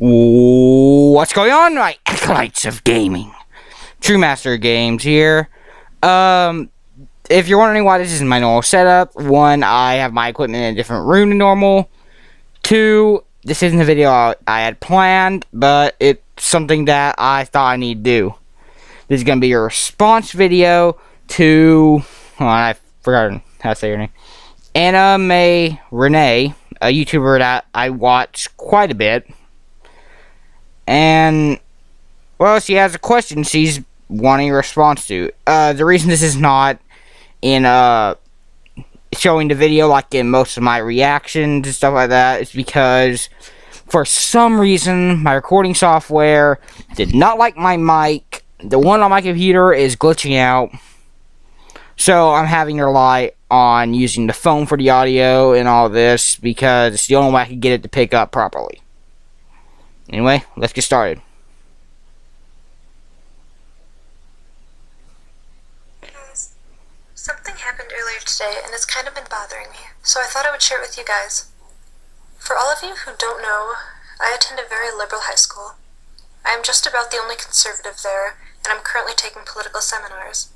What's going on, my acolytes of gaming? True Master Games here. If you're wondering why this is my normal setup, one, I have my equipment in a different room than normal. Two, this isn't a video I had planned, but it's something that I thought I need to do. This is going to be a response video to, I forgot how to say her name, AnnaMae Renne, a YouTuber that I watch quite a bit. And, well, she has a question she's wanting a response to. The reason this is not in, showing the video like in most of my reactions and stuff like that is because, for some reason, my recording software did not like my mic. The one on my computer is glitching out. So, I'm having to rely on using the phone for the audio and all this because it's the only way I can get it to pick up properly. Anyway, let's get started. Guys, something happened earlier today and it's kind of been bothering me, so I thought I would share it with you guys. For all of you who don't know, I attend a very liberal high school. I am just about the only conservative there, and I'm currently taking political seminars.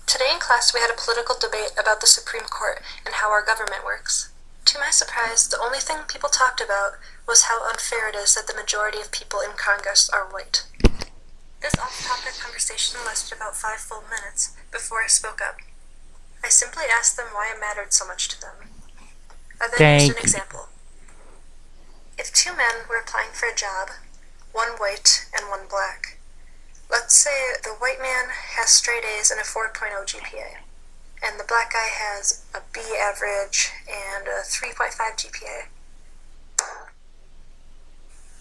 Today in class we had a political debate about the Supreme Court and how our government works. To my surprise, the only thing people talked about was how unfair it is that the majority of people in Congress are white. This off-topic conversation lasted about 5 full minutes before I spoke up. I simply asked them why it mattered so much to them. I then used an example. If 2 men were applying for a job, one white and one black, let's say the white man has straight A's and a 4.0 GPA, and the black guy has a B average and a 3.5 GPA.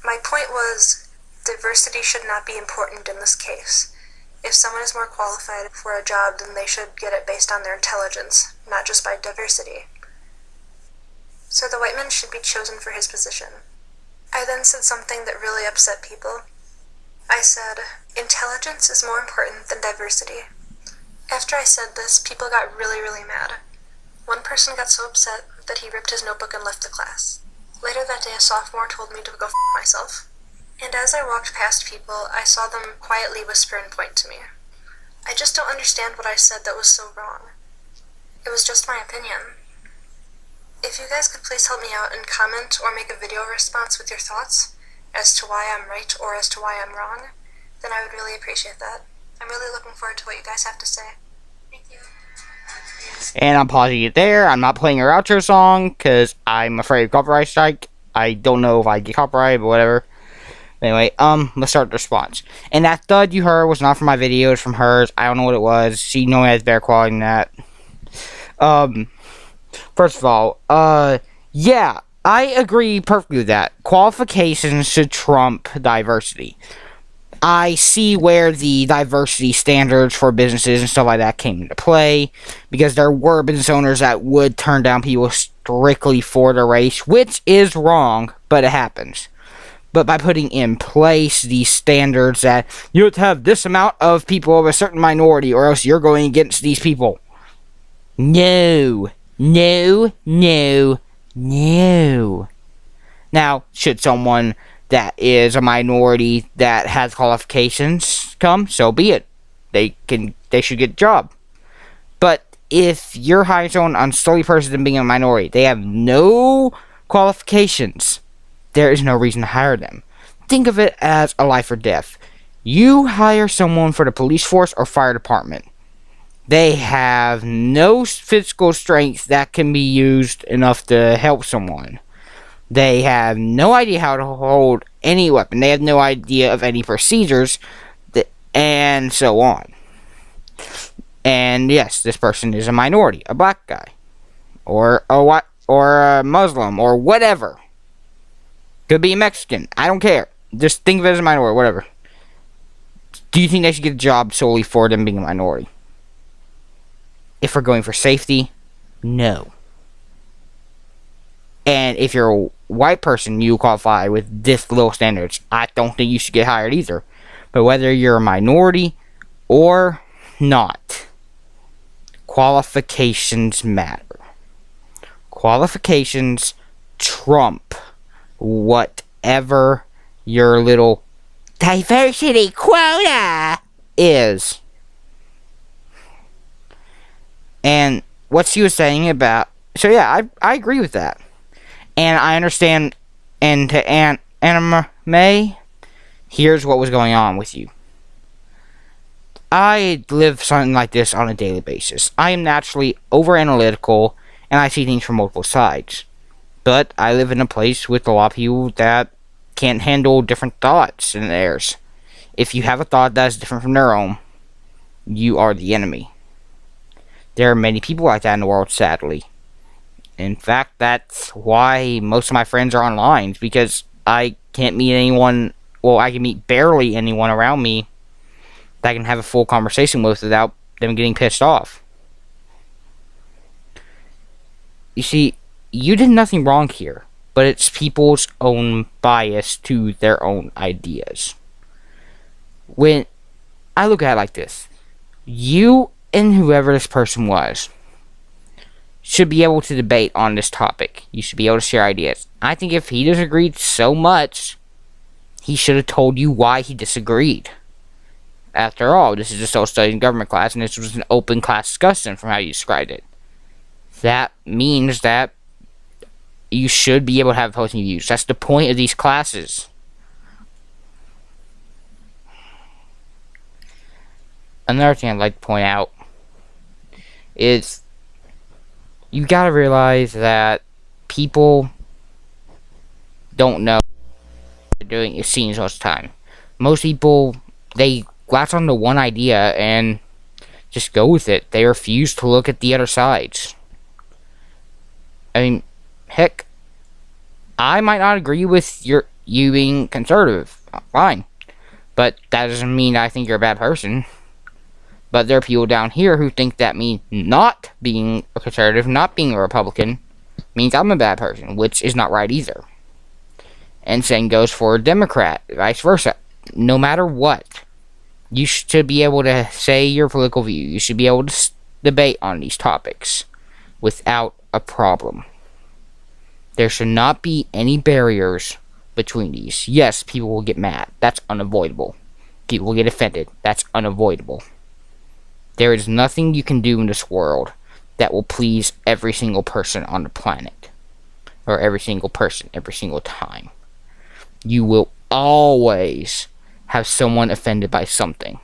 My point was, diversity should not be important in this case. If someone is more qualified for a job, then they should get it based on their intelligence, not just by diversity. So the white man should be chosen for his position. I then said something that really upset people. I said, intelligence is more important than diversity. After I said this, people got really mad. One person got so upset that he ripped his notebook and left the class. Later that day, a sophomore told me to go f*** myself. And as I walked past people, I saw them quietly whisper and point to me. I just don't understand what I said that was so wrong. It was just my opinion. If you guys could please help me out and comment or make a video response with your thoughts as to why I'm right or as to why I'm wrong, then I would really appreciate that. I'm really looking forward to what you guys have to say. Thank you. And I'm pausing it there. I'm not playing her outro song because I'm afraid of copyright strike. I don't know if I get copyright, but whatever. Anyway, let's start the response. And that thud you heard was not from my video, it was from hers. I don't know what it was. She normally has better quality than that. First of all, yeah, I agree perfectly with that. Qualifications should trump diversity. I see where the diversity standards for businesses and stuff like that came into play, because there were business owners that would turn down people strictly for their race, which is wrong, but it happens. But by putting in place these standards that you have to have this amount of people of a certain minority or else you're going against these people. No. No. Now, should someone that is a minority that has qualifications come, so be it. They should get a job. But if you're hiring someone on solely person than being a minority, they have no qualifications, there is no reason to hire them. Think of it as a life or death. You hire someone for the police force or fire department. They have no physical strength that can be used enough to help someone. They have no idea how to hold any weapon. They have no idea of any procedures, and so on. And yes, this person is a minority, a black guy, or a white, or a Muslim, or whatever. Could be a Mexican. I don't care. Just think of it as a minority, whatever. Do you think they should get a job solely for them being a minority? If we're going for safety, no. And if you're a white person, you qualify with this low standards, I don't think you should get hired either. But whether you're a minority or not, qualifications matter. Qualifications trump whatever your little diversity quota is. And what she was saying about... So yeah, I agree with that. And I understand... And to AnnaMae, here's what was going on with you. I live something like this on a daily basis. I am naturally over-analytical, and I see things from multiple sides. But I live in a place with a lot of people that can't handle different thoughts than theirs. If you have a thought that is different from their own, you are the enemy. There are many people like that in the world, sadly. In fact, that's why most of my friends are online, because I can't meet anyone... Well, I can meet barely anyone around me that I can have a full conversation with without them getting pissed off. You see, you did nothing wrong here, but it's people's own bias to their own ideas. When I look at it like this, you and whoever this person was should be able to debate on this topic. You should be able to share ideas. I think if he disagreed so much, he should have told you why he disagreed. After all, this is a social studies and government class, and this was an open class discussion from how you described it. That means that you should be able to have opposing views. That's the point of these classes. Another thing I'd like to point out is you gotta realize that people don't know what they're doing. It seems most of the time. Most people, they latch on to one idea and just go with it. They refuse to look at the other sides. I mean, heck, I might not agree with you being conservative. Fine. But that doesn't mean I think you're a bad person. But there are people down here who think that me not being a conservative, not being a Republican, means I'm a bad person, which is not right either. And same goes for a Democrat, vice versa. No matter what, you should be able to say your political view. You should be able to debate on these topics without a problem. There should not be any barriers between these. Yes, people will get mad. That's unavoidable. People will get offended. That's unavoidable. There is nothing you can do in this world that will please every single person on the planet. Or every single person, every single time. You will always have someone offended by something.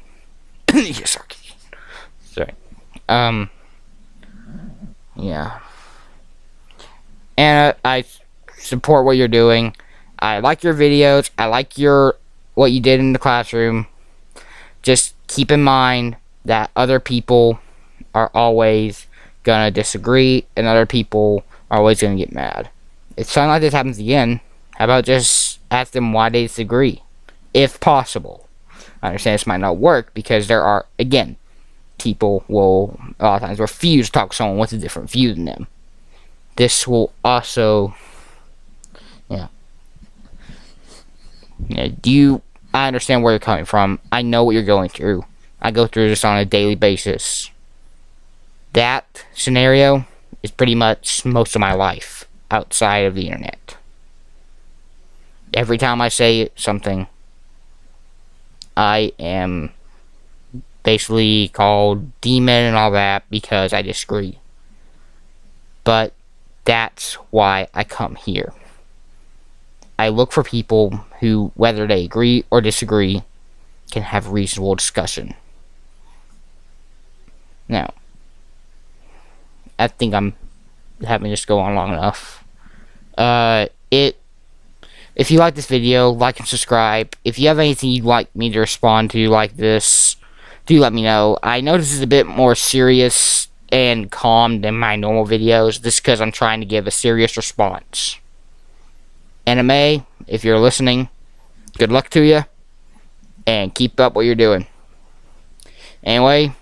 Yes, sorry. Yeah. And I support what you're doing. I like your videos. I like what you did in the classroom. Just keep in mind that other people are always gonna disagree, and other people are always gonna get mad. If something like this happens again, how about just ask them why they disagree, if possible. I understand this might not work, because there are, again, people will a lot of times refuse to talk to someone with a different view than them. This will also, I understand where you're coming from. I know what you're going through. I go through this on a daily basis. That scenario is pretty much most of my life outside of the internet. Every time I say something, I am basically called demon and all that because I disagree. But that's why I come here. I look for people who, whether they agree or disagree, can have reasonable discussion. Now, I think I'm having this go on long enough. If you like this video, like and subscribe. If you have anything you'd like me to respond to like this, do let me know. I know this is a bit more serious and calm than my normal videos, just because I'm trying to give a serious response. AnnaMae, if you're listening, good luck to you, and keep up what you're doing. Anyway,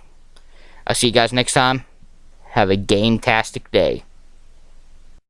I'll see you guys next time. Have a game-tastic day.